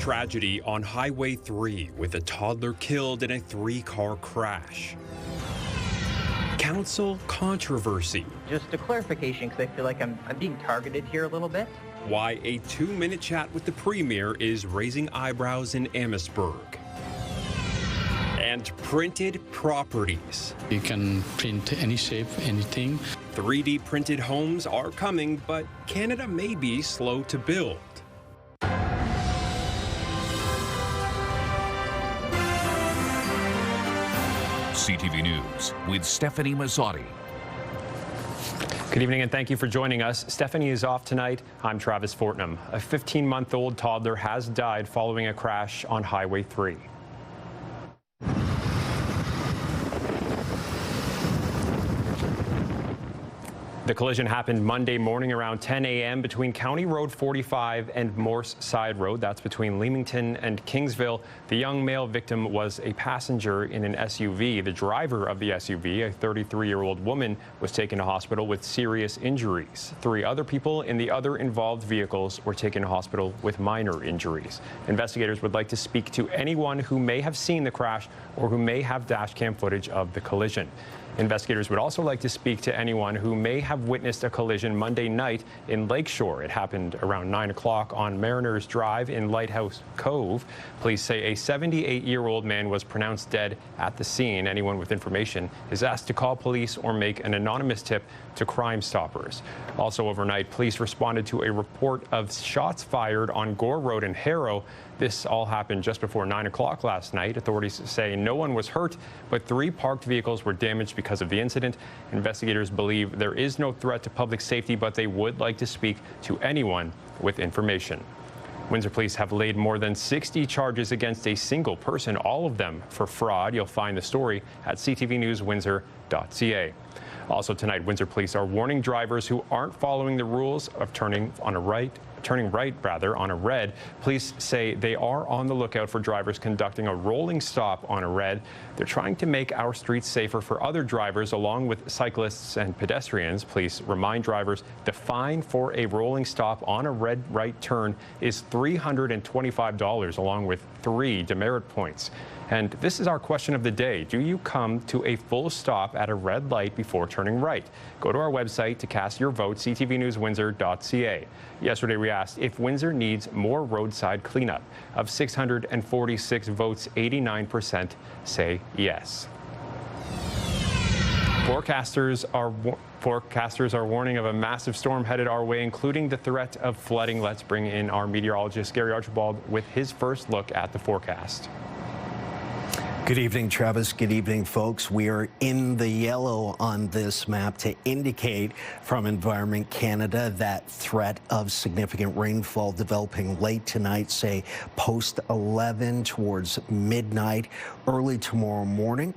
Tragedy on Highway 3 with a toddler killed in a 3-car crash. Council controversy. Just a clarification, because I feel like I'm being targeted here a little bit. Why a 2-minute chat with the Premier is raising eyebrows in Amherstburg. And printed properties. You can print any shape, anything. 3D printed homes are coming, but Canada may be slow to build. CTV News with Stephanie Mazzotti. Good evening and thank you for joining us. Stephanie is off tonight. I'm Travis Fortnum. A 15-month-old toddler has died following a crash on Highway 3. The collision happened Monday morning around 10 a.m. between County Road 45 and Morse Side Road. That's between Leamington and Kingsville. The young male victim was a passenger in an SUV. The driver of the SUV, a 33-year-old woman, was taken to hospital with serious injuries. 3 other people in the other involved vehicles were taken to hospital with minor injuries. Investigators would like to speak to anyone who may have seen the crash or who may have dash cam footage of the collision. Investigators would also like to speak to anyone who may have witnessed a collision Monday night in Lakeshore. It happened around 9 o'clock on Mariners Drive in Lighthouse Cove. Police say a 78-year-old man was pronounced dead at the scene. Anyone with information is asked to call police or make an anonymous tip to Crime Stoppers. Also overnight, police responded to a report of shots fired on Gore Road in Harrow. This all happened just before 9 o'clock last night. Authorities say no one was hurt, but 3 parked vehicles were damaged because of the incident. Investigators believe there is no threat to public safety, but they would like to speak to anyone with information. Windsor police have laid more than 60 charges against a single person, all of them for fraud. You'll find the story at ctvnewswindsor.ca. Also tonight, Windsor police are warning drivers who aren't following the rules of turning right on a red. Police say they are on the lookout for drivers conducting a rolling stop on a red. They're trying to make our streets safer for other drivers along with cyclists and pedestrians. Police remind drivers the fine for a rolling stop on a red right turn is $325 along with 3 demerit points. And this is our question of the day. Do you come to a full stop at a red light before turning right? Go to our website to cast your vote, ctvnewswindsor.ca. Yesterday we asked if Windsor needs more roadside cleanup. Of 646 votes, 89% say yes. Forecasters are warning of a massive storm headed our way, including the threat of flooding. Let's bring in our meteorologist, Gary Archibald, with his first look at the forecast. Good evening, Travis. Good evening, folks. We are in the yellow on this map to indicate from Environment Canada that threat of significant rainfall developing late tonight, say post 11 towards midnight, early tomorrow morning.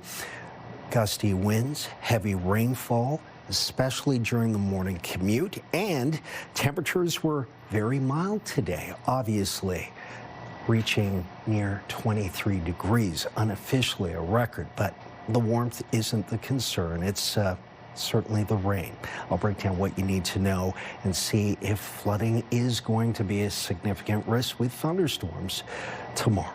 Gusty winds, heavy rainfall, especially during the morning commute, and temperatures were very mild today, obviously. Reaching near 23 degrees, unofficially a record, but the warmth isn't the concern. It's certainly the rain. I'll break down what you need to know and see if flooding is going to be a significant risk with thunderstorms tomorrow.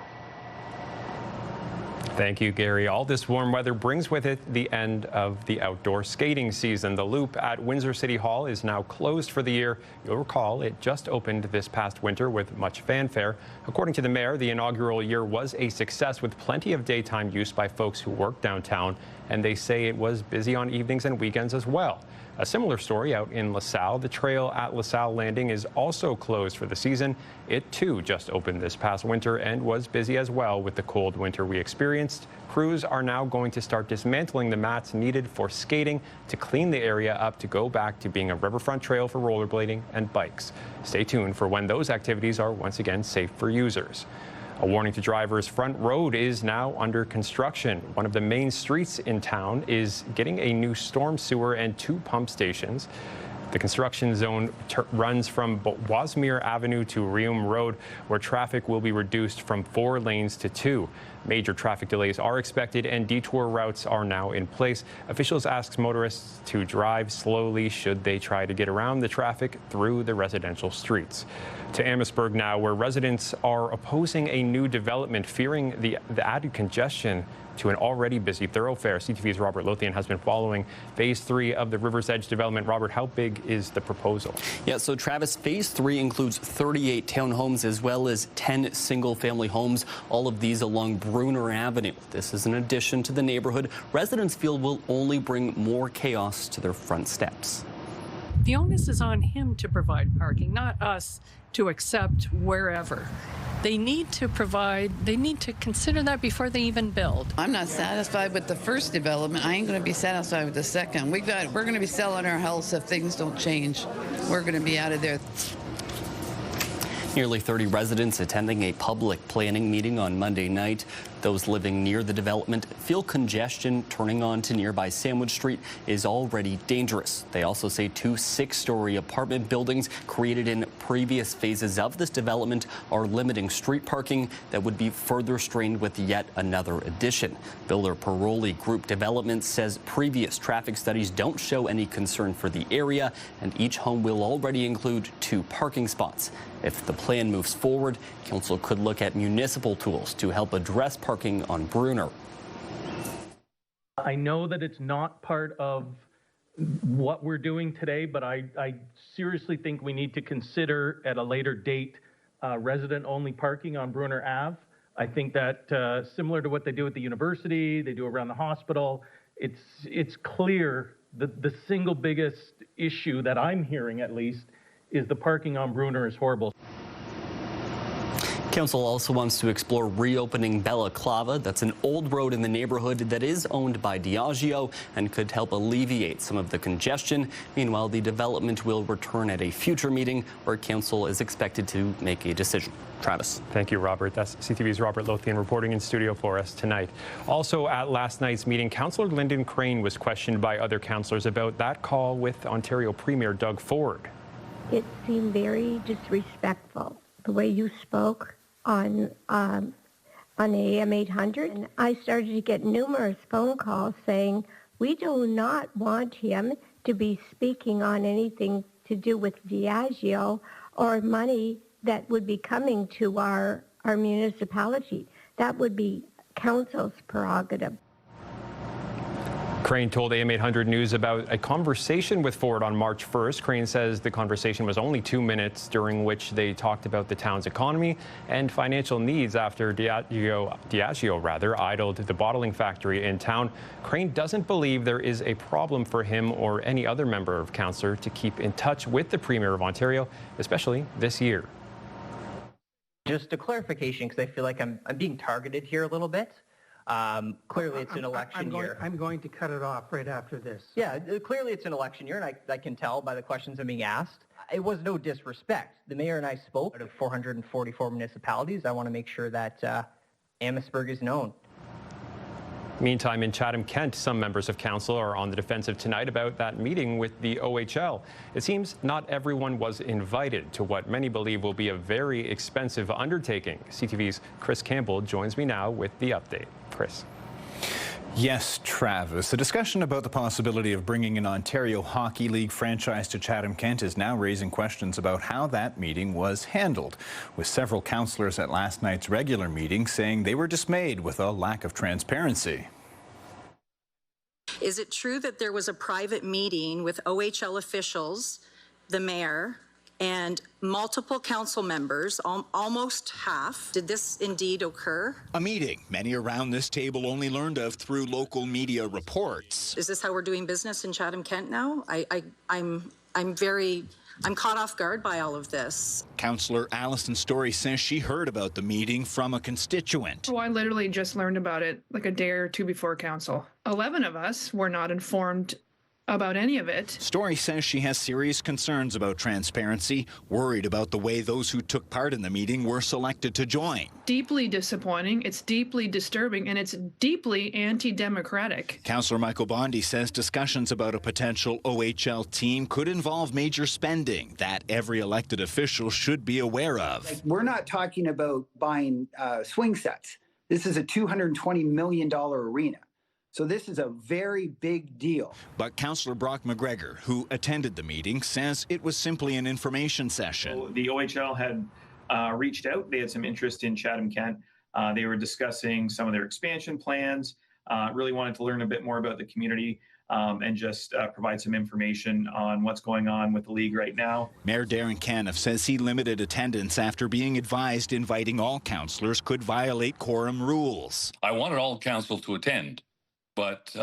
Thank you, Gary. All this warm weather brings with it the end of the outdoor skating season. The Loop at Windsor City Hall is now closed for the year. You'll recall it just opened this past winter with much fanfare. According to the mayor, the inaugural year was a success with plenty of daytime use by folks who work downtown, and they say it was busy on evenings and weekends as well. A similar story out in LaSalle. The trail at LaSalle Landing is also closed for the season. It too just opened this past winter and was busy as well with the cold winter we experienced. Crews are now going to start dismantling the mats needed for skating to clean the area up to go back to being a riverfront trail for rollerblading and bikes. Stay tuned for when those activities are once again safe for users. A warning to drivers, Front Road is now under construction. One of the main streets in town is getting a new storm sewer and 2 pump stations. The construction zone runs from Wasmere Avenue to Reum Road, where traffic will be reduced from 4 lanes to 2. Major traffic delays are expected and detour routes are now in place. Officials ask motorists to drive slowly should they try to get around the traffic through the residential streets. To Amherstburg now, where residents are opposing a new development, fearing the added congestion to an already busy thoroughfare. CTV's Robert Lothian has been following Phase 3 of the River's Edge development. Robert, how big is the proposal? Yeah, so Travis, Phase 3 includes 38 townhomes as well as 10 single-family homes, all of these along Bruner Avenue. This is an addition to the neighborhood residents feel will only bring more chaos to their front steps. The onus is on him to provide parking, not us to accept wherever. They need to consider that before they even build. I'm not satisfied with the first development. I ain't going to be satisfied with the second. We're going to be selling our house if things don't change. We're going to be out of there. Nearly 30 residents attending a public planning meeting on Monday night. Those living near the development feel congestion turning on to nearby Sandwich Street is already dangerous. They also say 2 6-story apartment buildings created in previous phases of this development are limiting street parking that would be further strained with yet another addition. Builder Paroli Group Development says previous traffic studies don't show any concern for the area, and each home will already include 2 parking spots. If the plan moves forward, council could look at municipal tools to help address parking on Bruner. I know that it's not part of what we're doing today, but I seriously think we need to consider at a later date resident-only parking on Bruner Ave. I think that similar to what they do at the university, they do around the hospital, it's clear that the single biggest issue that I'm hearing, at least, is the parking on Bruner is horrible. Council also wants to explore reopening Bella Clava. That's an old road in the neighborhood that is owned by Diageo and could help alleviate some of the congestion. Meanwhile, the development will return at a future meeting where council is expected to make a decision. Travis. Thank you, Robert. That's CTV's Robert Lothian reporting in studio for us tonight. Also at last night's meeting, Councillor Lyndon Crane was questioned by other councillors about that call with Ontario Premier Doug Ford. It seemed very disrespectful, the way you spoke on AM 800. And I started to get numerous phone calls saying, we do not want him to be speaking on anything to do with Diageo or money that would be coming to our municipality. That would be council's prerogative. Crane told AM 800 News about a conversation with Ford on March 1st. Crane says the conversation was only 2 minutes, during which they talked about the town's economy and financial needs after Diageo idled the bottling factory in town. Crane doesn't believe there is a problem for him or any other member of council to keep in touch with the Premier of Ontario, especially this year. Just a clarification, because I feel like I'm being targeted here a little bit. Clearly, it's an election year. I'm going to cut it off right after this. Yeah, clearly it's an election year, and I can tell by the questions I'm being asked. It was no disrespect. The mayor and I spoke out of 444 municipalities. I want to make sure that Amherstburg is known. Meantime, in Chatham-Kent, some members of council are on the defensive tonight about that meeting with the OHL. It seems not everyone was invited to what many believe will be a very expensive undertaking. CTV's Chris Campbell joins me now with the update. Chris. Yes, Travis. A discussion about the possibility of bringing an Ontario Hockey League franchise to Chatham-Kent is now raising questions about how that meeting was handled, with several councillors at last night's regular meeting saying they were dismayed with a lack of transparency. Is it true that there was a private meeting with OHL officials, the mayor, and multiple council members, almost half? Did this indeed occur? A meeting many around this table only learned of through local media reports. Is this how we're doing business in Chatham-Kent now? I'm caught off guard by all of this. Councillor Alison Story says she heard about the meeting from a constituent. Oh, I literally just learned about it like a day or two before council. 11 of us were not informed about any of it. Story says she has serious concerns about transparency, worried about the way those who took part in the meeting were selected to join. Deeply disappointing, it's deeply disturbing, and it's deeply anti-democratic. Councillor Michael Bondi says discussions about a potential OHL team could involve major spending that every elected official should be aware of. We're not talking about buying swing sets. This is a $220 million arena. So this is a very big deal. But Councillor Brock McGregor, who attended the meeting, says it was simply an information session. So the OHL had reached out. They had some interest in Chatham-Kent. They were discussing some of their expansion plans, really wanted to learn a bit more about the community and just provide some information on what's going on with the league right now. Mayor Darren Caniff says he limited attendance after being advised inviting all councillors could violate quorum rules. I wanted all council to attend, but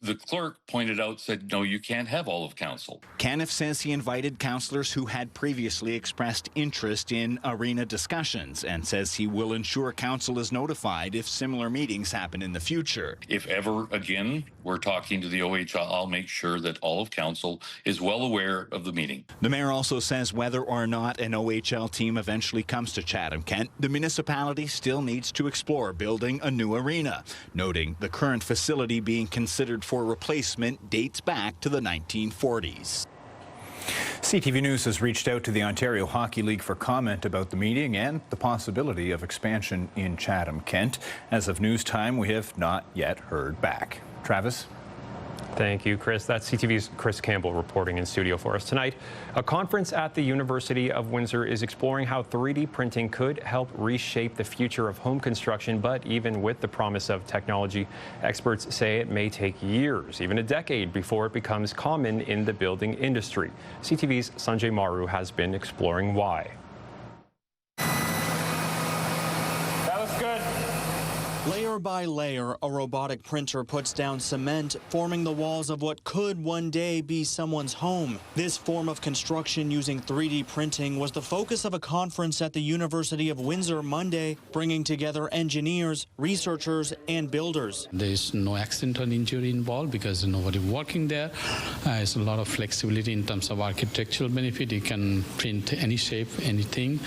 the clerk pointed out, said, no, you can't have all of council. Caniff says he invited councillors who had previously expressed interest in arena discussions and says he will ensure council is notified if similar meetings happen in the future. If ever again we're talking to the OHL, I'll make sure that all of council is well aware of the meeting. The mayor also says whether or not an OHL team eventually comes to Chatham-Kent, the municipality still needs to explore building a new arena, noting the current facility being considered for replacement dates back to the 1940s. CTV News has reached out to the Ontario Hockey League for comment about the meeting and the possibility of expansion in Chatham-Kent. As of news time, we have not yet heard back. Travis? Thank you, Chris. That's CTV's Chris Campbell reporting in studio for us tonight. A conference at the University of Windsor is exploring how 3D printing could help reshape the future of home construction, but even with the promise of technology, experts say it may take years, even a decade, before it becomes common in the building industry. CTV's Sanjay Maru has been exploring why. Layer by layer, a robotic printer puts down cement, forming the walls of what could one day be someone's home. This form of construction using 3D printing was the focus of a conference at the University of Windsor Monday, bringing together engineers, researchers, and builders. There's no accident or injury involved because nobody working there. There's a lot of flexibility in terms of architectural benefit. You can print any shape, anything.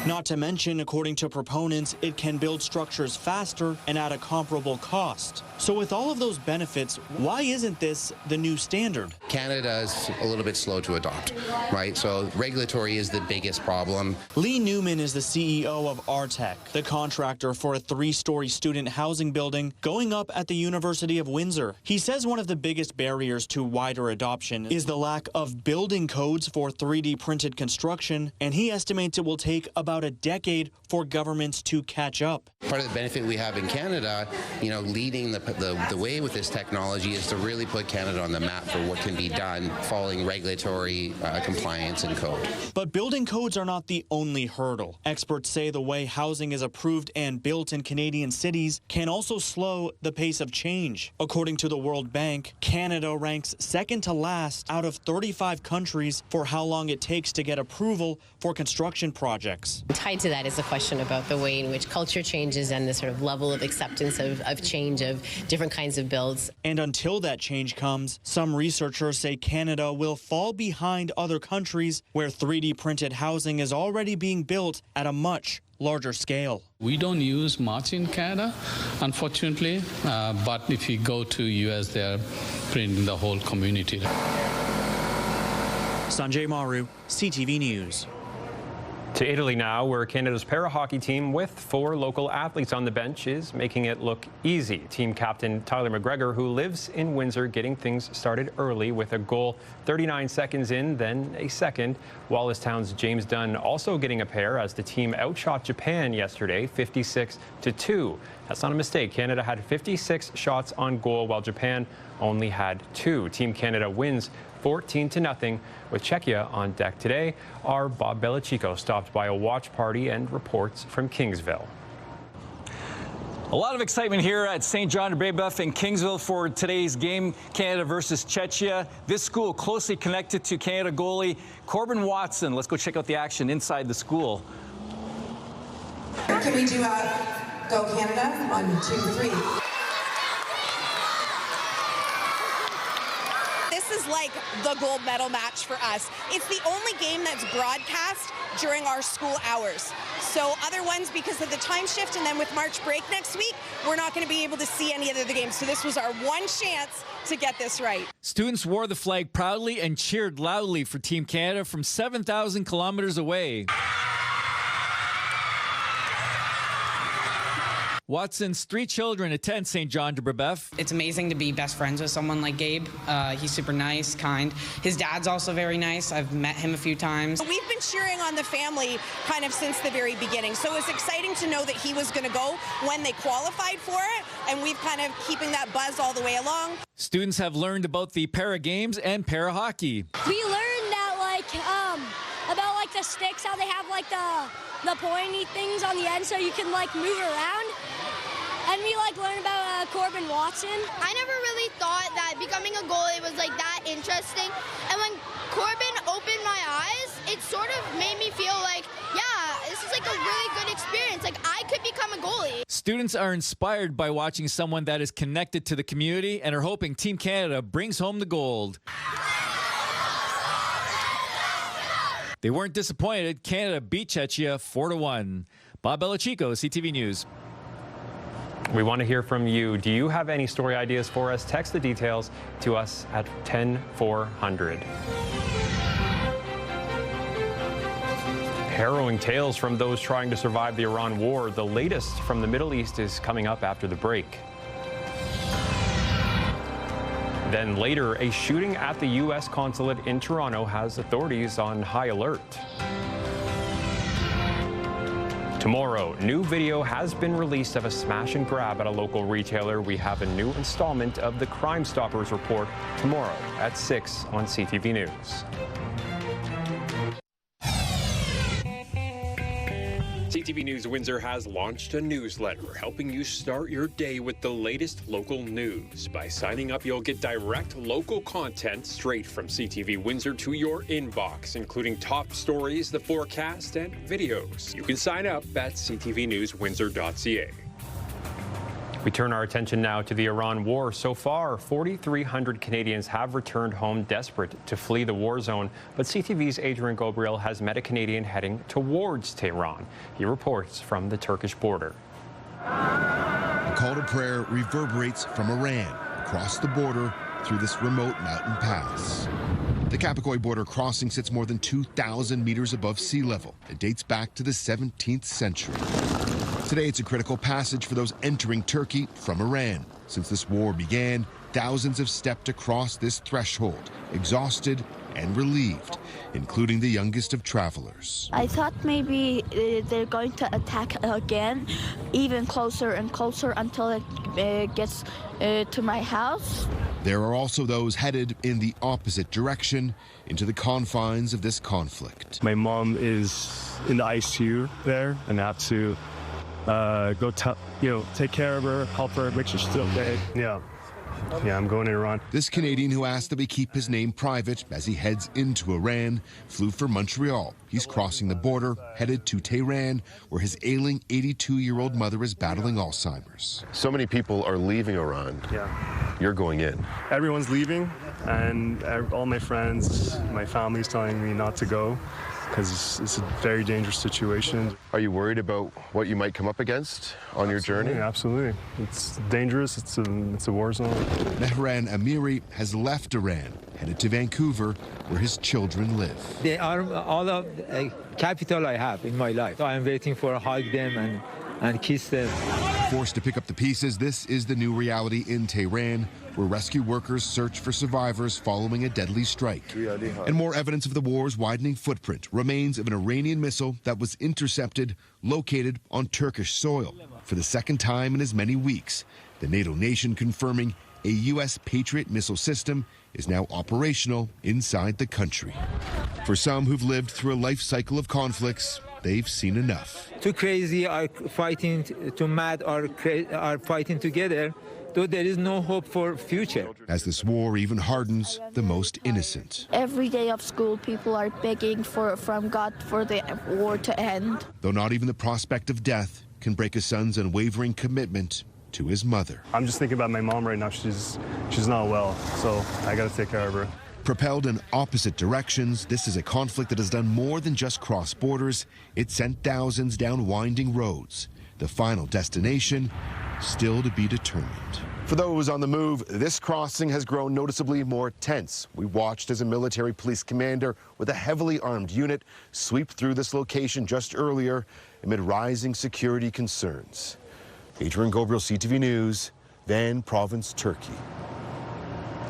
Not to mention, according to proponents, it can build structures faster and at a comparable cost. So with all of those benefits, why isn't this the new standard? Canada is a little bit slow to adopt, right? So regulatory is the biggest problem. Lee Newman is the CEO of Artec, the contractor for a 3-story student housing building going up at the University of Windsor. He says one of the biggest barriers to wider adoption is the lack of building codes for 3D printed construction, and he estimates it will take about a decade for governments to catch up. Part of the benefit we have in Canada, leading the way with this technology is to really put Canada on the map for what can be done following regulatory compliance and code. But building codes are not the only hurdle. Experts say the way housing is approved and built in Canadian cities can also slow the pace of change. According to the World Bank, Canada ranks second to last out of 35 countries for how long it takes to get approval for construction projects. Tied to that is a question about the way in which culture changes and the sort of level of acceptance of change of different kinds of builds. And until that change comes, some researchers say Canada will fall behind other countries where 3D printed housing is already being built at a much larger scale. We don't use much in Canada, unfortunately, but if you go to US, they're printing the whole community. Sanjay Maru, CTV News. To Italy now, where Canada's para-hockey team with 4 local athletes on the bench is making it look easy. Team captain Tyler McGregor, who lives in Windsor, getting things started early with a goal 39 seconds in, then a second. Wallace-Town's James Dunn also getting a pair as the team outshot Japan yesterday 56-2. That's not a mistake. Canada had 56 shots on goal while Japan only had 2. Team Canada wins 14-0 with Czechia on deck today. Our Bob Belichico stopped by a watch party and reports from Kingsville. A lot of excitement here at St. John de Brébeuf in Kingsville for today's game, Canada versus Czechia. This school closely connected to Canada goalie Corbin Watson. Let's go check out the action inside the school. Can we do Go Canada? 1, 2, 3. This is like the gold medal match for us. It's the only game that's broadcast during our school hours. So other ones, because of the time shift and then with March break next week, we're not going to be able to see any other games. So this was our one chance to get this right. Students wore the flag proudly and cheered loudly for Team Canada from 7,000 kilometers away. Watson's 3 children attend St. John de Brébeuf. It's amazing to be best friends with someone like Gabe. He's super nice, kind. His dad's also very nice. I've met him a few times. We've been cheering on the family kind of since the very beginning, so it's exciting to know that he was going to go when they qualified for it, and we've kind of keeping that buzz all the way along. Students have learned about the para games and para hockey. We learned that about the sticks, how they have the pointy things on the end so you can move around. And we learned about Corbin Watson. I never really thought that becoming a goalie was that interesting. And when Corbin opened my eyes, it sort of made me feel this is a really good experience. I could become a goalie. Students are inspired by watching someone that is connected to the community and are hoping Team Canada brings home the gold. They weren't disappointed. Canada beat Czechia 4-1. Bob Belichico, CTV News. We want to hear from you. Do you have any story ideas for us? Text the details to us at 10400. Harrowing tales from those trying to survive the Iran war. The latest from the Middle East is coming up after the break. Then later, a shooting at the U.S. Consulate in Toronto has authorities on high alert. Tomorrow, new video has been released of a smash and grab at a local retailer. We have a new installment of the Crime Stoppers report tomorrow at 6 on CTV News. CTV News Windsor has launched a newsletter helping you start your day with the latest local news. By signing up, you'll get direct local content straight from CTV Windsor to your inbox, including top stories, the forecast, and videos. You can sign up at ctvnewswindsor.ca. We turn our attention now to the Iran war. So far, 4,300 Canadians have returned home desperate to flee the war zone. But CTV's Adrian Gabriel has met a Canadian heading towards Tehran. He reports from the Turkish border. A call to prayer reverberates from Iran across the border through this remote mountain pass. The Kapakoi border crossing sits more than 2,000 meters above sea level. It dates back to the 17th century. Today, it's a critical passage for those entering Turkey from Iran. Since this war began, thousands have stepped across this threshold, exhausted and relieved, including the youngest of travelers. I thought maybe they're going to attack again, even closer and closer until it gets to my house. There are also those headed in the opposite direction, into the confines of this conflict. My mom is in the ICU there, and I have to go take care of her, help her, make sure she's okay. Yeah, I'm going to Iran. This Canadian who asked that we keep his name private as he heads into Iran flew for Montreal. He's crossing the border, headed to Tehran, where his ailing 82-year-old mother is battling Alzheimer's. So many people are leaving Iran. Yeah. You're going in. Everyone's leaving, and all my friends, my family's telling me not to go, because it's a very dangerous situation. Are you worried about what you might come up against on your journey? Absolutely. It's dangerous. It's a war zone. Mehran Amiri has left Iran, headed to Vancouver, where his children live. They are all of the capital I have in my life. So I'm waiting for to hug them and kiss them. Forced to pick up the pieces, this is the new reality in Tehran, where rescue workers search for survivors following a deadly strike. And more evidence of the war's widening footprint, remains of an Iranian missile that was intercepted, located on Turkish soil. For the second time in as many weeks, the NATO nation confirming a U.S. Patriot missile system is now operational inside the country. For some who've lived through a life cycle of conflicts, they've seen enough. Too crazy are fighting, too mad are fighting together, though there is no hope for future. As this war even hardens the most innocent. Every day of school, people are begging from God for the war to end. Though not even the prospect of death can break a son's unwavering commitment to his mother. I'm just thinking about my mom right now. She's not well, so I got to take care of her. Propelled in opposite directions, this is a conflict that has done more than just cross borders. It sent thousands down winding roads. The final destination still to be determined. For those on the move, this crossing has grown noticeably more tense. We watched as a military police commander with a heavily armed unit sweep through this location just earlier amid rising security concerns. Adrian Gobriel, CTV News, Van Province, Turkey.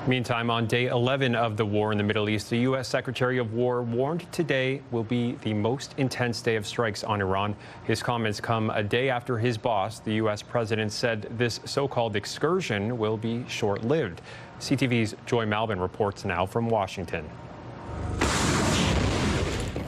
Meantime, on day 11 of the war in the Middle East, the U.S. Secretary of War warned today will be the most intense day of strikes on Iran. His comments come a day after his boss, the U.S. president, said this so-called excursion will be short-lived. CTV's Joy Malvin reports now from Washington.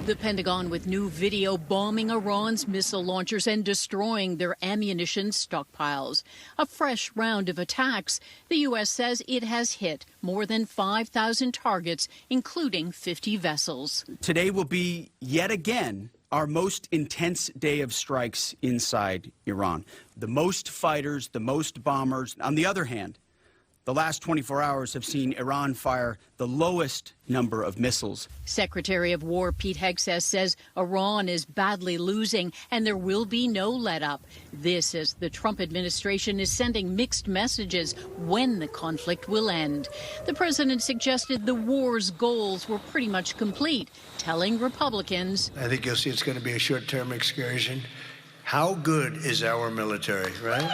The Pentagon with new video bombing Iran's missile launchers and destroying their ammunition stockpiles. A fresh round of attacks. The U.S. says it has hit more than 5,000 targets, including 50 vessels. Today will be, yet again, our most intense day of strikes inside Iran. The most fighters, the most bombers. On the other hand, the last 24 hours have seen Iran fire the lowest number of missiles. Secretary of War Pete Hegseth says Iran is badly losing and there will be no let-up. This as the Trump administration is sending mixed messages when the conflict will end. The president suggested the war's goals were pretty much complete, telling Republicans, I think you'll see it's going to be a short-term excursion. How good is our military, right?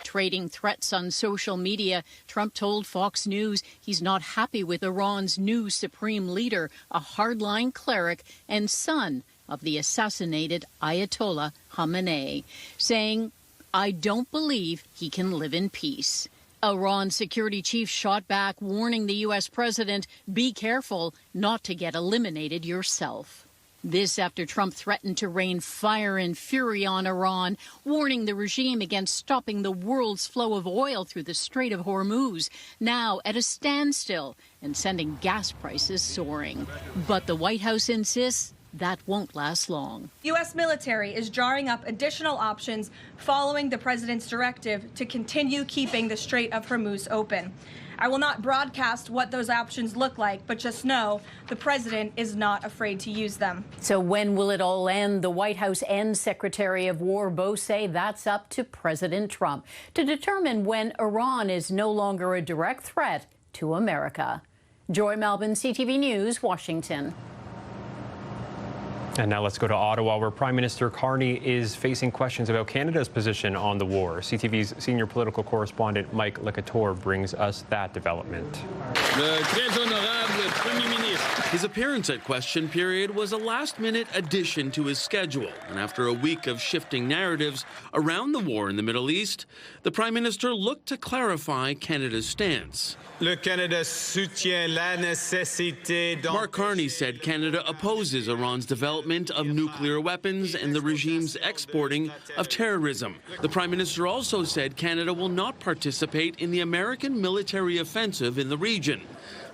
Trading threats on social media, Trump told Fox News he's not happy with Iran's new supreme leader, a hardline cleric and son of the assassinated Ayatollah Khamenei, saying, I don't believe he can live in peace. Iran's security chief shot back, warning the U.S. president, be careful not to get eliminated yourself. This after Trump threatened to rain fire and fury on Iran, warning the regime against stopping the world's flow of oil through the Strait of Hormuz, now at a standstill and sending gas prices soaring. But the White House insists that won't last long. U.S. military is drawing up additional options following the president's directive to continue keeping the Strait of Hormuz open. I will not broadcast what those options look like, but just know the president is not afraid to use them. So when will it all end? The White House and Secretary of War both say that's up to President Trump to determine when Iran is no longer a direct threat to America. Joy Malvin, CTV News, Washington. And now let's go to Ottawa, where Prime Minister Carney is facing questions about Canada's position on the war. CTV's senior political correspondent Mike Lecator brings us that development. His appearance at question period was a last-minute addition to his schedule. And after a week of shifting narratives around the war in the Middle East, the Prime Minister looked to clarify Canada's stance. Mark Carney said Canada opposes Iran's development of nuclear weapons and the regime's exporting of terrorism. The Prime Minister also said Canada will not participate in the American military offensive in the region.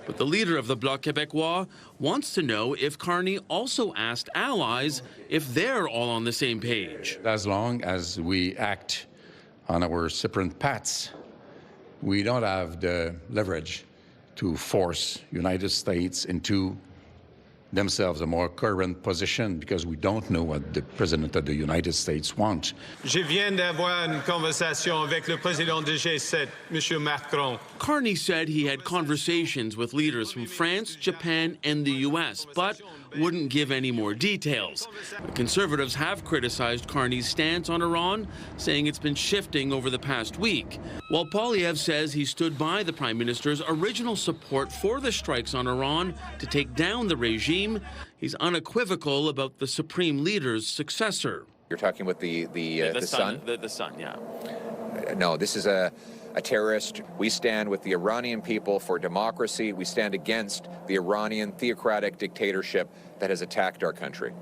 But the leader of the Bloc Québécois wants to know if Carney also asked allies if they're all on the same page. As long as we act on our separate paths, we don't have the leverage to force United States into themselves a more coherent position because we don't know what the President of the United States wants. Je viens d'avoir une conversation avec le président du G7, M. Macron. Carney said he had conversations with leaders from France, Japan, and the U.S., but wouldn't give any more details. The Conservatives have criticized Carney's stance on Iran, saying it's been shifting over the past week. While Poilievre says he stood by the Prime Minister's original support for the strikes on Iran to take down the regime, he's unequivocal about the Supreme Leader's successor. You're talking with the son? The son, yeah. No, this is a terrorist. We stand with the Iranian people for democracy. We stand against the Iranian theocratic dictatorship that has attacked our country.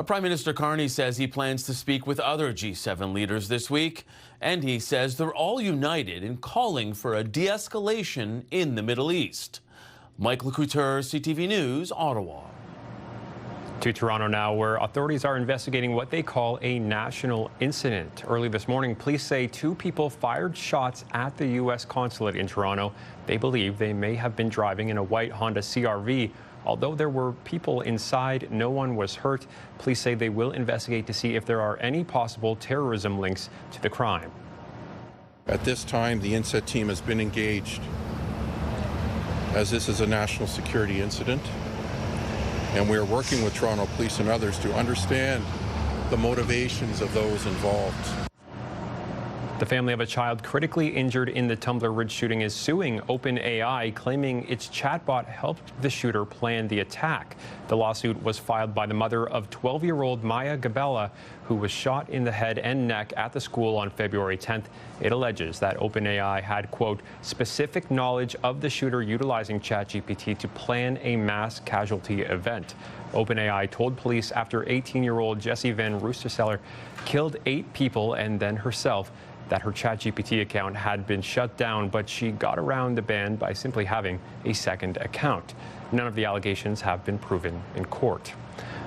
Prime Minister Carney says he plans to speak with other G7 leaders this week, and he says they're all united in calling for a de-escalation in the Middle East. Mike Lecator, CTV News, Ottawa. To Toronto now, where authorities are investigating what they call a national incident. Early this morning, police say 2 people fired shots at the U.S. Consulate in Toronto. They believe they may have been driving in a white Honda CR-V. Although there were people inside, no one was hurt. Police say they will investigate to see if there are any possible terrorism links to the crime. At this time, the INSET team has been engaged, as this is a national security incident. And we are working with Toronto Police and others to understand the motivations of those involved. The family of a child critically injured in the Tumbler Ridge shooting is suing OpenAI, claiming its chatbot helped the shooter plan the attack. The lawsuit was filed by the mother of 12-year-old Maya Gabella, who was shot in the head and neck at the school on February 10th. It alleges that OpenAI had, quote, specific knowledge of the shooter utilizing ChatGPT to plan a mass casualty event. OpenAI told police after 18-year-old Jessie Van Roosterseller killed 8 people and then herself that her ChatGPT account had been shut down, but she got around the ban by simply having a second account. None of the allegations have been proven in court.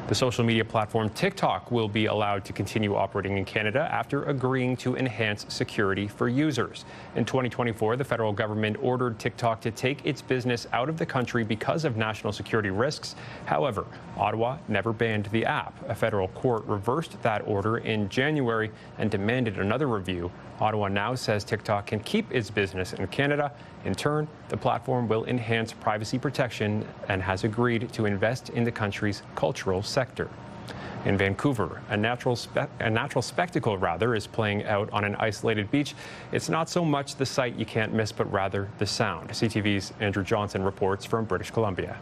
The social media platform TikTok will be allowed to continue operating in Canada after agreeing to enhance security for users. In 2024, the federal government ordered TikTok to take its business out of the country because of national security risks. However, Ottawa never banned the app. A federal court reversed that order in January and demanded another review. Ottawa now says TikTok can keep its business in Canada. In turn, the platform will enhance privacy protection and has agreed to invest in the country's cultural sector. In Vancouver, a natural spectacle is playing out on an isolated beach. It's not so much the sight you can't miss, but rather the sound. CTV's Andrew Johnson reports from British Columbia.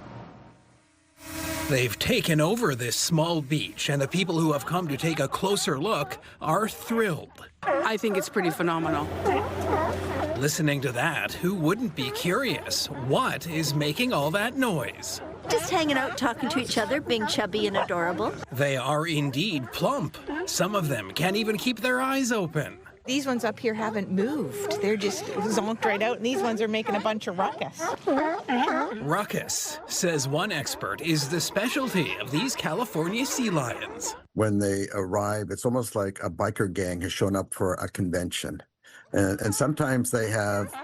They've taken over this small beach, and the people who have come to take a closer look are thrilled. I think it's pretty phenomenal. Listening to that, who wouldn't be curious? What is making all that noise? Just hanging out, talking to each other, being chubby and adorable. They are indeed plump. Some of them can't even keep their eyes open. These ones up here haven't moved. They're just zonked right out, and these ones are making a bunch of ruckus. Ruckus, says one expert, is the specialty of these California sea lions. When they arrive, it's almost like a biker gang has shown up for a convention. And sometimes they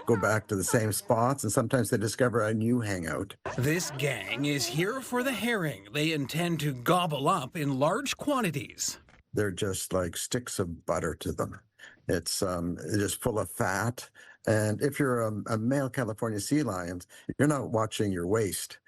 go back to the same spots, and sometimes they discover a new hangout. This gang is here for the herring they intend to gobble up in large quantities. They're just like sticks of butter to them. It's just full of fat. And if you're a male California sea lion, you're not watching your waist.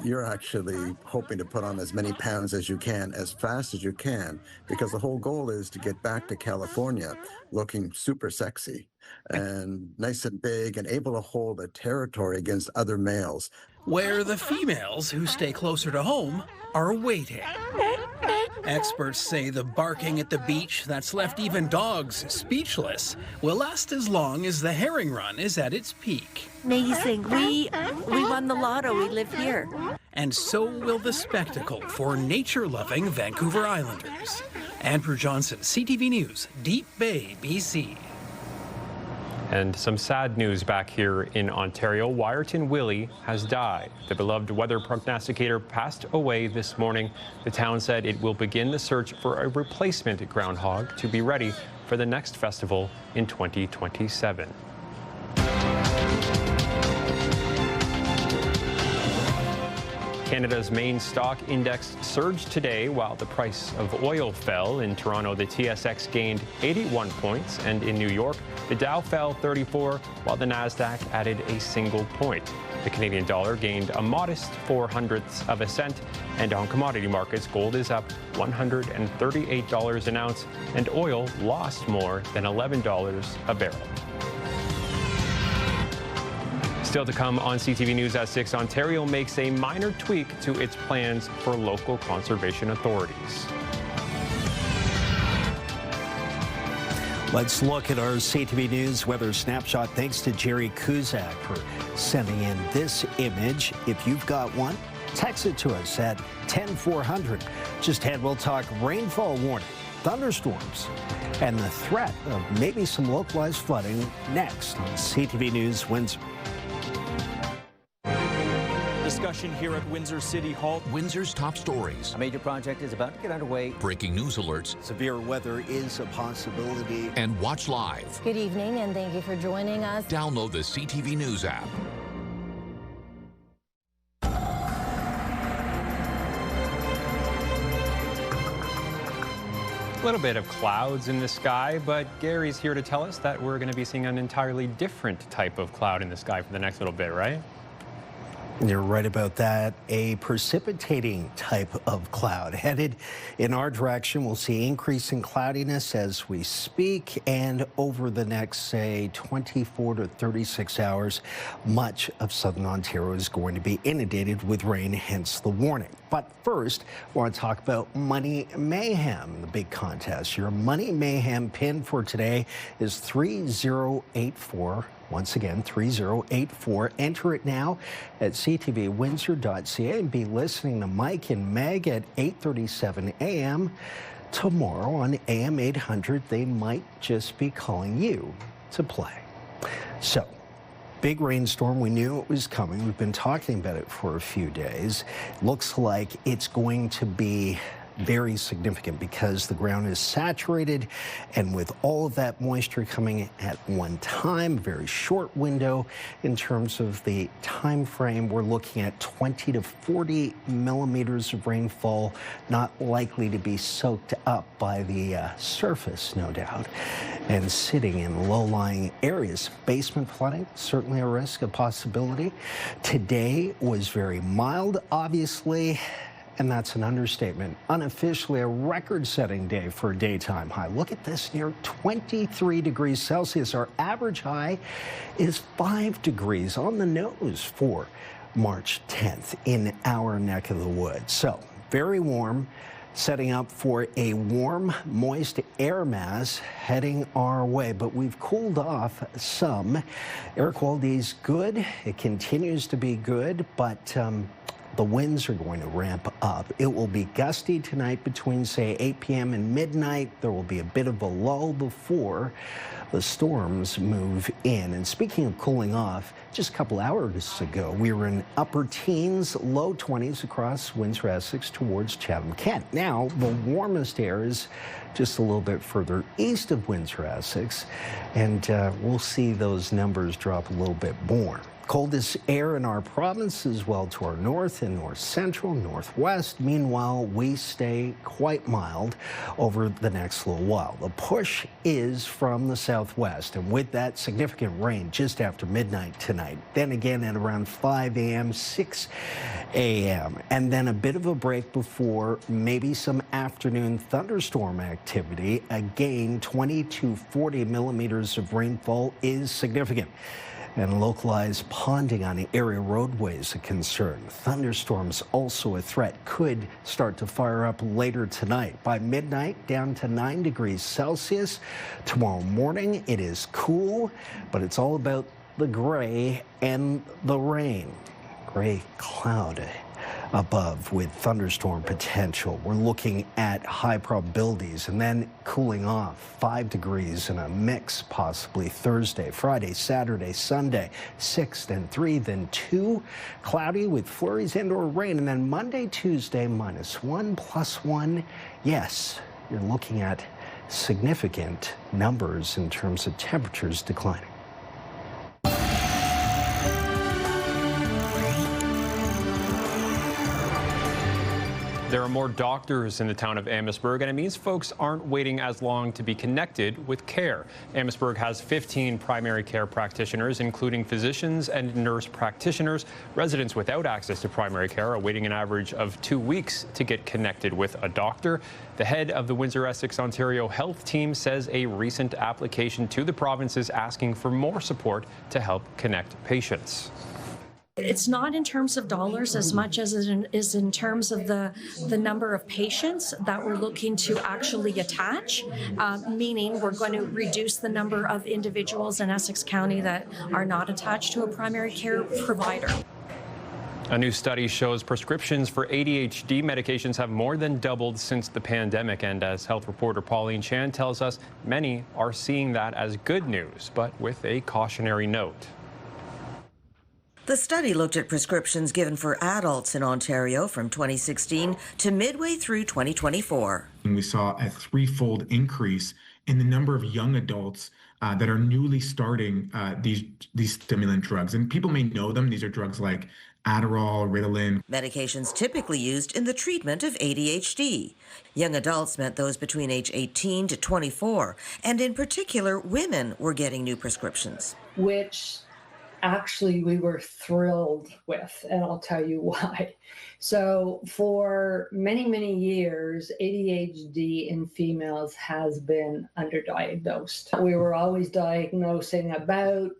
You're actually hoping to put on as many pounds as you can, as fast as you can, because the whole goal is to get back to California looking super sexy and nice and big and able to hold a territory against other males. Where the females who stay closer to home are waiting. Experts say the barking at the beach that's left even dogs speechless will last as long as the herring run is at its peak. Amazing. We won the lotto. We live here. And so will the spectacle for nature-loving Vancouver Islanders. Andrew Johnson, CTV News, Deep Bay, BC. And some sad news back here in Ontario. Wyerton Willie has died. The beloved weather prognosticator passed away this morning. The town said it will begin the search for a replacement groundhog to be ready for the next festival in 2027. Canada's main stock index surged today while the price of oil fell. In Toronto, the TSX gained 81 points, and in New York, the Dow fell 34, while the Nasdaq added a single point. The Canadian dollar gained a modest 0.04 of a cent, and on commodity markets, gold is up $138 an ounce, and oil lost more than $11 a barrel. Still to come on CTV News at 6, Ontario makes a minor tweak to its plans for local conservation authorities. Let's look at our CTV News weather snapshot. Thanks to Jerry Kuzak for sending in this image. If you've got one, text it to us at 10400. Just ahead, we'll talk rainfall warning, thunderstorms, and the threat of maybe some localized flooding next on CTV News Windsor. Discussion here at Windsor City Hall. Windsor's top stories. A major project is about to get underway. Breaking news alerts. Severe weather is a possibility. And watch live. Good evening, and thank you for joining us. Download the CTV News app. A little bit of clouds in the sky, but Gary's here to tell us that we're going to be seeing an entirely different type of cloud in the sky for the next little bit, right? You're right about that. A precipitating type of cloud headed in our direction. We'll see increasing cloudiness as we speak, and over the next, say, 24 to 36 hours, much of southern Ontario is going to be inundated with rain, hence the warning. But first, I want to talk about Money Mayhem, the big contest. Your Money Mayhem pin for today is 3084. Once again, 3084. Enter it now at ctvwindsor.ca and be listening to Mike and Meg at 8:37 a.m. Tomorrow on AM 800. They might just be calling you to play. So, big rainstorm. We knew it was coming. We've been talking about it for a few days. Looks like it's going to be very significant because the ground is saturated, and with all of that moisture coming at one time, very short window in terms of the time frame, we're looking at 20 to 40 millimeters of rainfall, not likely to be soaked up by the surface, no doubt, and sitting in low-lying areas. Basement flooding, certainly a risk, a possibility. Today was very mild, obviously, and that's an understatement. Unofficially, a record-setting day for a daytime high. Look at this, near 23 degrees Celsius. Our average high is 5 degrees on the nose for March 10th in our neck of the woods. So, very warm, setting up for a warm, moist air mass heading our way. But we've cooled off some. Air quality is good. It continues to be good, but the winds are going to ramp up. It will be gusty tonight between, say, 8 p.m. and midnight. There will be a bit of a lull before the storms move in. And speaking of cooling off, just a couple hours ago, we were in upper teens, low 20s across Windsor, Essex towards Chatham-Kent. Now, the warmest air is just a little bit further east of Windsor, Essex, and we'll see those numbers drop a little bit more. Coldest air in our province as well to our north and north central, northwest. Meanwhile, we stay quite mild over the next little while. The push is from the southwest, and with that significant rain just after midnight tonight, then again at around 5 a.m., 6 a.m., and then a bit of a break before maybe some afternoon thunderstorm activity. Again, 20 to 40 millimeters of rainfall is significant. And localized ponding on the area roadways a concern. Thunderstorms also a threat, could start to fire up later tonight. By midnight, down to 9 degrees Celsius. Tomorrow morning, it is cool, but it's all about the gray and the rain. Gray cloud above with thunderstorm potential. We're looking at high probabilities and then cooling off 5 degrees in a mix possibly Thursday, Friday, Saturday, Sunday, 6, then 3, then 2. Cloudy with flurries and or rain. And then Monday, Tuesday, -1, +1. Yes, you're looking at significant numbers in terms of temperatures declining. There are more doctors in the town of Amherstburg, and it means folks aren't waiting as long to be connected with care. Amherstburg has 15 primary care practitioners, including physicians and nurse practitioners. Residents without access to primary care are waiting an average of 2 weeks to get connected with a doctor. The head of the Windsor Essex Ontario Health Team says a recent application to the province is asking for more support to help connect patients. It's not in terms of dollars as much as it is in terms of the number of patients that we're looking to actually attach, meaning we're going to reduce the number of individuals in Essex County that are not attached to a primary care provider. A new study shows prescriptions for ADHD medications have more than doubled since the pandemic, and as health reporter Pauline Chan tells us, many are seeing that as good news, but with a cautionary note. The study looked at prescriptions given for adults in Ontario from 2016 to midway through 2024. We saw a threefold increase in the number of young adults that are newly starting these stimulant drugs. And people may know them. These are drugs like Adderall, Ritalin. Medications typically used in the treatment of ADHD. Young adults meant those between age 18 to 24. And in particular, women were getting new prescriptions. Which actually we were thrilled with, and I'll tell you why. So for many, many years, ADHD in females has been underdiagnosed. We were always diagnosing about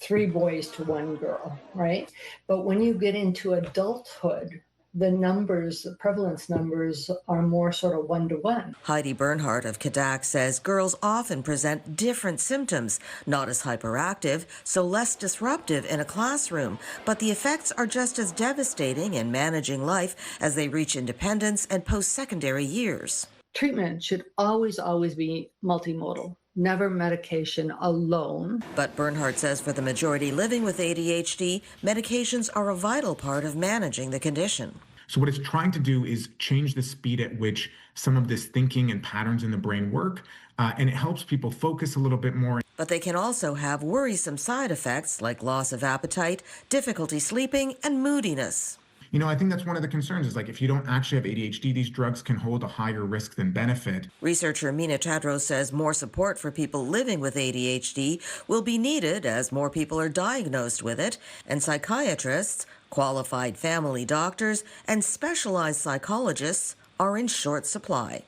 3 boys to 1 girl, right? But when you get into adulthood, the numbers, the prevalence numbers are more sort of 1 to 1. Heidi Bernhardt of Quebec says girls often present different symptoms, not as hyperactive, so less disruptive in a classroom, but the effects are just as devastating in managing life as they reach independence and post-secondary years. Treatment should always be multimodal, never medication alone. But Bernhardt says for the majority living with ADHD, medications are a vital part of managing the condition. So what it's trying to do is change the speed at which some of this thinking and patterns in the brain work, and it helps people focus a little bit more. But they can also have worrisome side effects like loss of appetite, difficulty sleeping, and moodiness. You know, I think that's one of the concerns is like if you don't actually have ADHD, these drugs can hold a higher risk than benefit. Researcher Mina Tadros says more support for people living with ADHD will be needed as more people are diagnosed with it, and psychiatrists, qualified family doctors, and specialized psychologists are in short supply.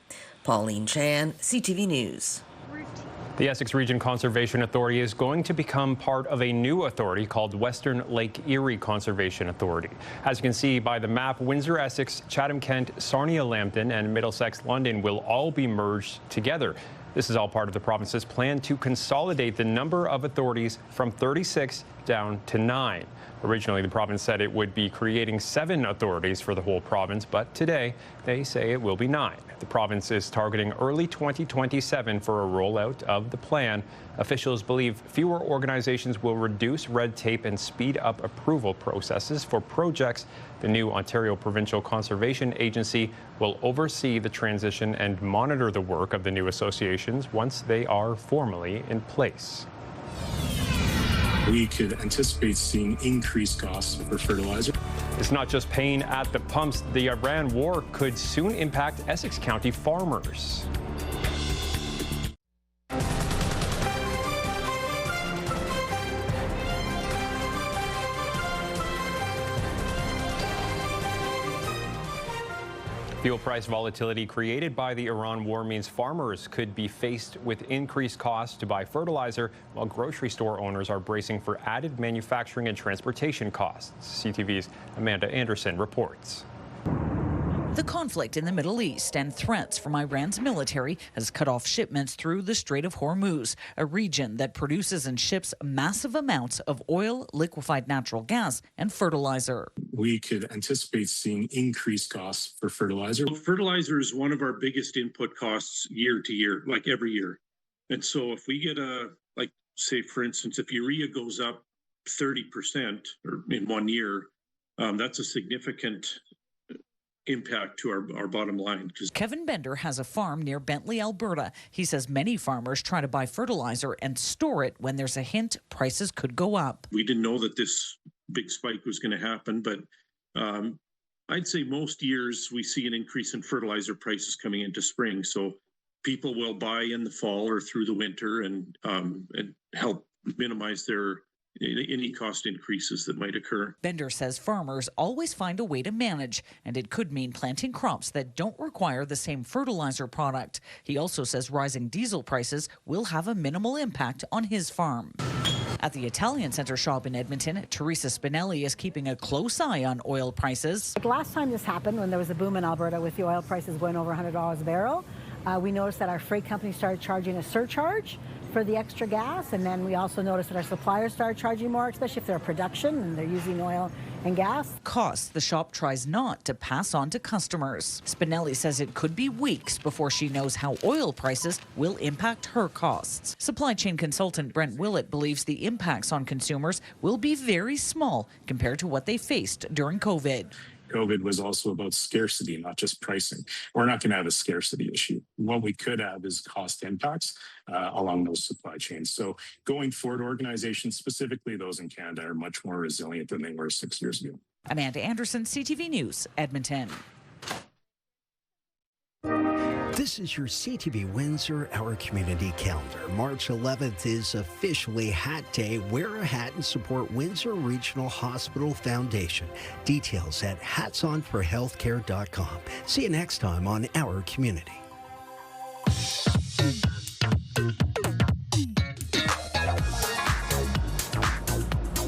Pauline Chan, CTV News. The Essex Region Conservation Authority is going to become part of a new authority called Western Lake Erie Conservation Authority. As you can see by the map, Windsor, Essex, Chatham-Kent, Sarnia-Lambton, and Middlesex-London will all be merged together. This is all part of the province's plan to consolidate the number of authorities from 36 down to 9. Originally, the province said it would be creating 7 authorities for the whole province, but today they say it will be 9. The province is targeting early 2027 for a rollout of the plan. Officials believe fewer organizations will reduce red tape and speed up approval processes for projects. The new Ontario Provincial Conservation Agency will oversee the transition and monitor the work of the new associations once they are formally in place. We could anticipate seeing increased costs for fertilizer. It's not just pain at the pumps. The Iran war could soon impact Essex County farmers. Fuel price volatility created by the Iran war means farmers could be faced with increased costs to buy fertilizer, while grocery store owners are bracing for added manufacturing and transportation costs. CTV's Amanda Anderson reports. The conflict in the Middle East and threats from Iran's military has cut off shipments through the Strait of Hormuz, a region that produces and ships massive amounts of oil, liquefied natural gas, and fertilizer. We could anticipate seeing increased costs for fertilizer. Fertilizer is one of our biggest input costs year to year, like every year. And so if we get say, for instance, if urea goes up 30% or in 1 year, that's a significant impact to our bottom line. Kevin Bender has a farm near Bentley, Alberta. He says many farmers try to buy fertilizer and store it when there's a hint prices could go up. We didn't know that this big spike was going to happen, but I'd say most years we see an increase in fertilizer prices coming into spring. So people will buy in the fall or through the winter and help minimize their any cost increases that might occur. Bender says farmers always find a way to manage, and it could mean planting crops that don't require the same fertilizer product. He also says rising diesel prices will have a minimal impact on his farm. At the Italian Centre shop in Edmonton, Teresa Spinelli is keeping a close eye on oil prices. Like last time this happened, when there was a boom in Alberta with the oil prices going over $100 a barrel, we noticed that our freight company started charging a surcharge for the extra gas, and then we also noticed that our suppliers started charging more, especially if they're production and they're using oil and gas. Costs the shop tries not to pass on to customers. Spinelli says it could be weeks before she knows how oil prices will impact her costs. Supply chain consultant Brent Willett believes the impacts on consumers will be very small compared to what they faced during COVID. COVID was also about scarcity, not just pricing. We're not going to have a scarcity issue. What we could have is cost impacts along those supply chains. So going forward, organizations, specifically those in Canada, are much more resilient than they were 6 years ago. Amanda Anderson, CTV News, Edmonton. This This is your CTV Windsor Our Community Calendar. March 11th is officially Hat Day. Wear a hat and support Windsor Regional Hospital Foundation. Details at hatsonforhealthcare.com. See you next time on Our Community.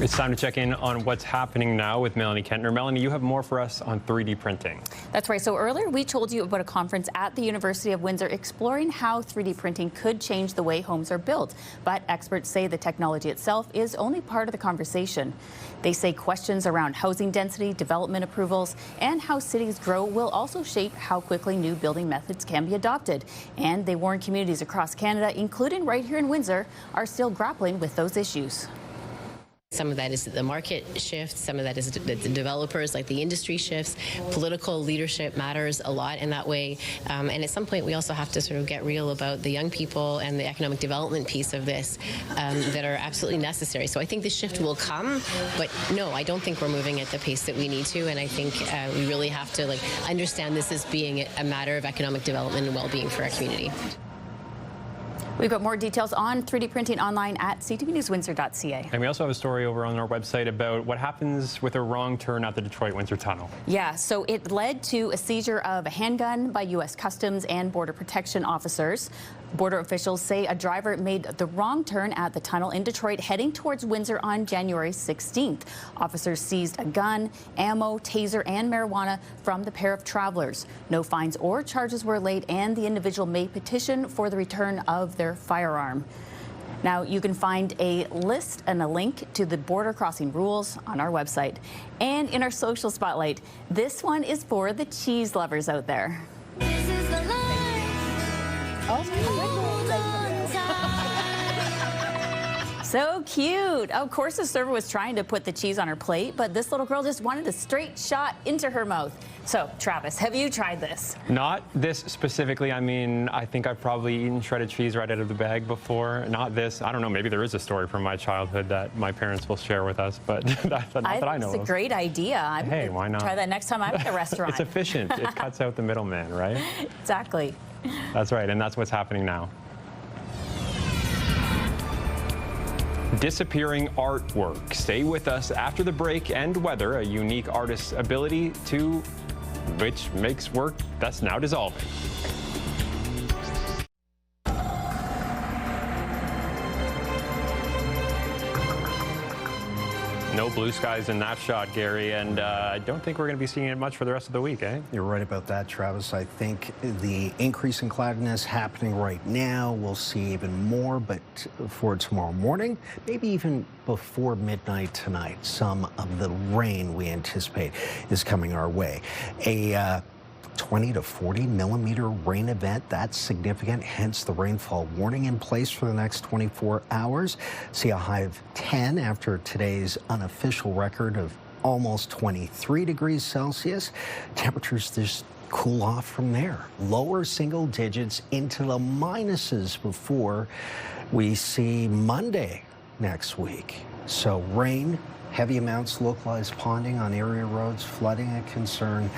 It's time to check in on what's happening now with Melanie Kentner. Melanie, you have more for us on 3D printing. That's right. So earlier we told you about a conference at the University of Windsor exploring how 3D printing could change the way homes are built. But experts say the technology itself is only part of the conversation. They say questions around housing density, development approvals, and how cities grow will also shape how quickly new building methods can be adopted. And they warn communities across Canada, including right here in Windsor, are still grappling with those issues. Some of that is the market shifts, some of that is the developers, like the industry shifts. Political leadership matters a lot in that way. And at some point, we also have to sort of get real about the young people and the economic development piece of this that are absolutely necessary. So I think the shift will come, but no, I don't think we're moving at the pace that we need to. And I think we really have to understand this as being a matter of economic development and well-being for our community. We've got more details on 3D printing online at ctvnewswindsor.ca. And we also have a story over on our website about what happens with a wrong turn at the Detroit-Windsor Tunnel. Yeah, so it led to a seizure of a handgun by U.S. Customs and Border Protection officers. Border officials say a driver made the wrong turn at the tunnel in Detroit heading towards Windsor on January 16th. Officers seized a gun, ammo, taser, and marijuana from the pair of travelers. No fines or charges were laid, and the individual may petition for the return of their firearm. Now, you can find a list and a link to the border crossing rules on our website. And in our social spotlight, this one is for the cheese lovers out there. So cute. Of course, the server was trying to put the cheese on her plate, but this little girl just wanted a straight shot into her mouth. So, Travis, have you tried this? Not this specifically. I mean, I think I've probably eaten shredded cheese right out of the bag before. Not this. I don't know. Maybe there is a story from my childhood that my parents will share with us, but not that I know of. It's a great idea. Hey, why not? Try that next time I'm at the restaurant. It's efficient. It cuts out the middleman, right? Exactly. That's right, and that's what's happening now. Disappearing artwork. Stay with us after the break and weather, a unique artist's ability to, which makes work that's now dissolving. No blue skies in that shot, Gary, and I don't think we're going to be seeing it much for the rest of the week, eh? You're right about that, Travis. I think the increase in cloudiness happening right now, we'll see even more, but for tomorrow morning, maybe even before midnight tonight, some of the rain we anticipate is coming our way. A 20 to 40 millimeter rain event. That's significant, hence the rainfall warning in place for the next 24 hours. See a high of 10 after today's unofficial record of almost 23 degrees Celsius. Temperatures just cool off from there. Lower single digits into the minuses before we see Monday next week. So rain, heavy amounts, localized ponding on area roads, flooding a concern.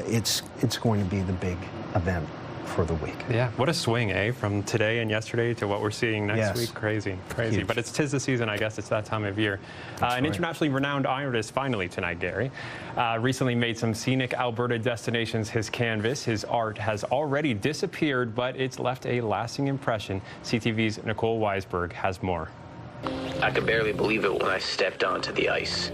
It's going to be the big event for the week. Yeah, what a swing, eh? From today and yesterday to what we're seeing next week. Crazy, crazy. Huge. But it's 'tis the season, I guess. It's that time of year. An internationally renowned artist finally tonight, Gary. Recently made some scenic Alberta destinations his canvas. His art has already disappeared, but it's left a lasting impression. CTV's Nicole Weisberg has more. I could barely believe it when I stepped onto the ice.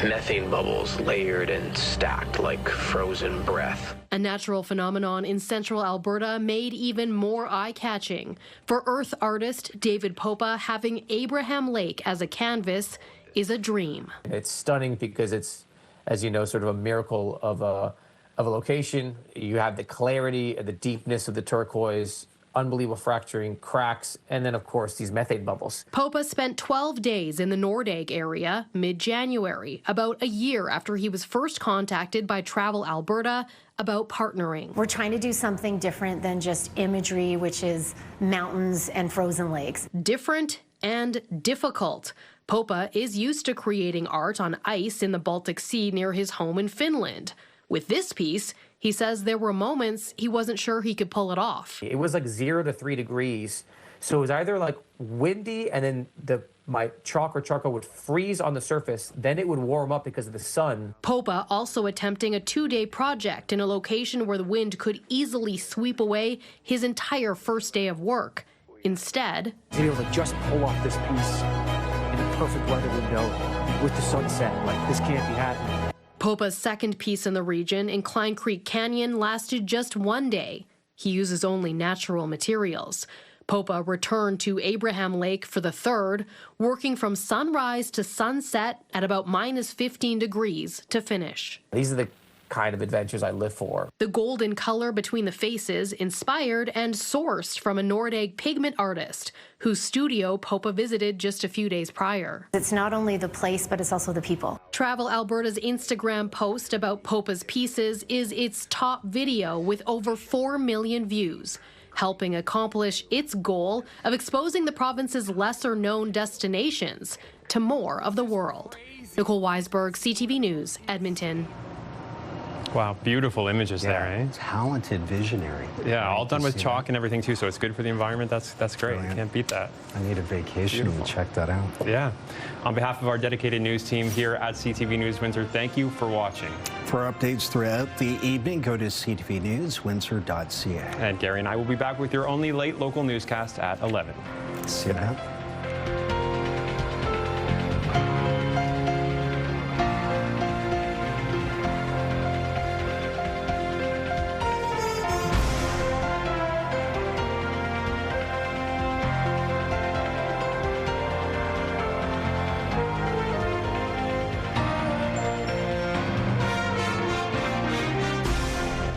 Methane bubbles layered and stacked like frozen breath. A natural phenomenon in central Alberta made even more eye-catching. For earth artist David Popa, having Abraham Lake as a canvas is a dream. It's stunning because it's, as you know, sort of a miracle of a location. You have the clarity and the deepness of the turquoise, unbelievable fracturing, cracks, and then, of course, these methane bubbles. Popa spent 12 days in the Nordegg area mid-January, about a year after he was first contacted by Travel Alberta about partnering. We're trying to do something different than just imagery, which is mountains and frozen lakes. Different and difficult. Popa is used to creating art on ice in the Baltic Sea near his home in Finland. With this piece, He says there were moments he wasn't sure he could pull it off. It was like 0 to 3 degrees. So it was either like windy and then my chalk or charcoal would freeze on the surface, then it would warm up because of the sun. Popa also attempting a 2-day project in a location where the wind could easily sweep away his entire first day of work. Instead, he was able to just pull off this piece in a perfect weather window with the sunset. Like, this can't be happening. Popa's second piece in the region, in Klein Creek Canyon, lasted just 1 day. He uses only natural materials. Popa returned to Abraham Lake for the third, working from sunrise to sunset at about -15 degrees to finish. These are the kind of adventures I live for. The golden color between the faces inspired and sourced from a Nordegg pigment artist whose studio Popa visited just a few days prior. It's not only the place, but it's also the people. Travel Alberta's Instagram post about Popa's pieces is its top video with over 4 million views, helping accomplish its goal of exposing the province's lesser-known destinations to more of the world. Nicole Weisberg, CTV News, Edmonton. Wow, beautiful images there, eh? Talented visionary. Yeah, all done with chalk that. and everything too, so it's good for the environment. That's great. Brilliant. Can't beat that. I need a vacation to check that out. Yeah. On behalf of our dedicated news team here at CTV News Windsor, thank you for watching. For updates throughout the evening, go to ctvnewswindsor.ca. And Gary and I will be back with your only late local newscast at 11. See you then.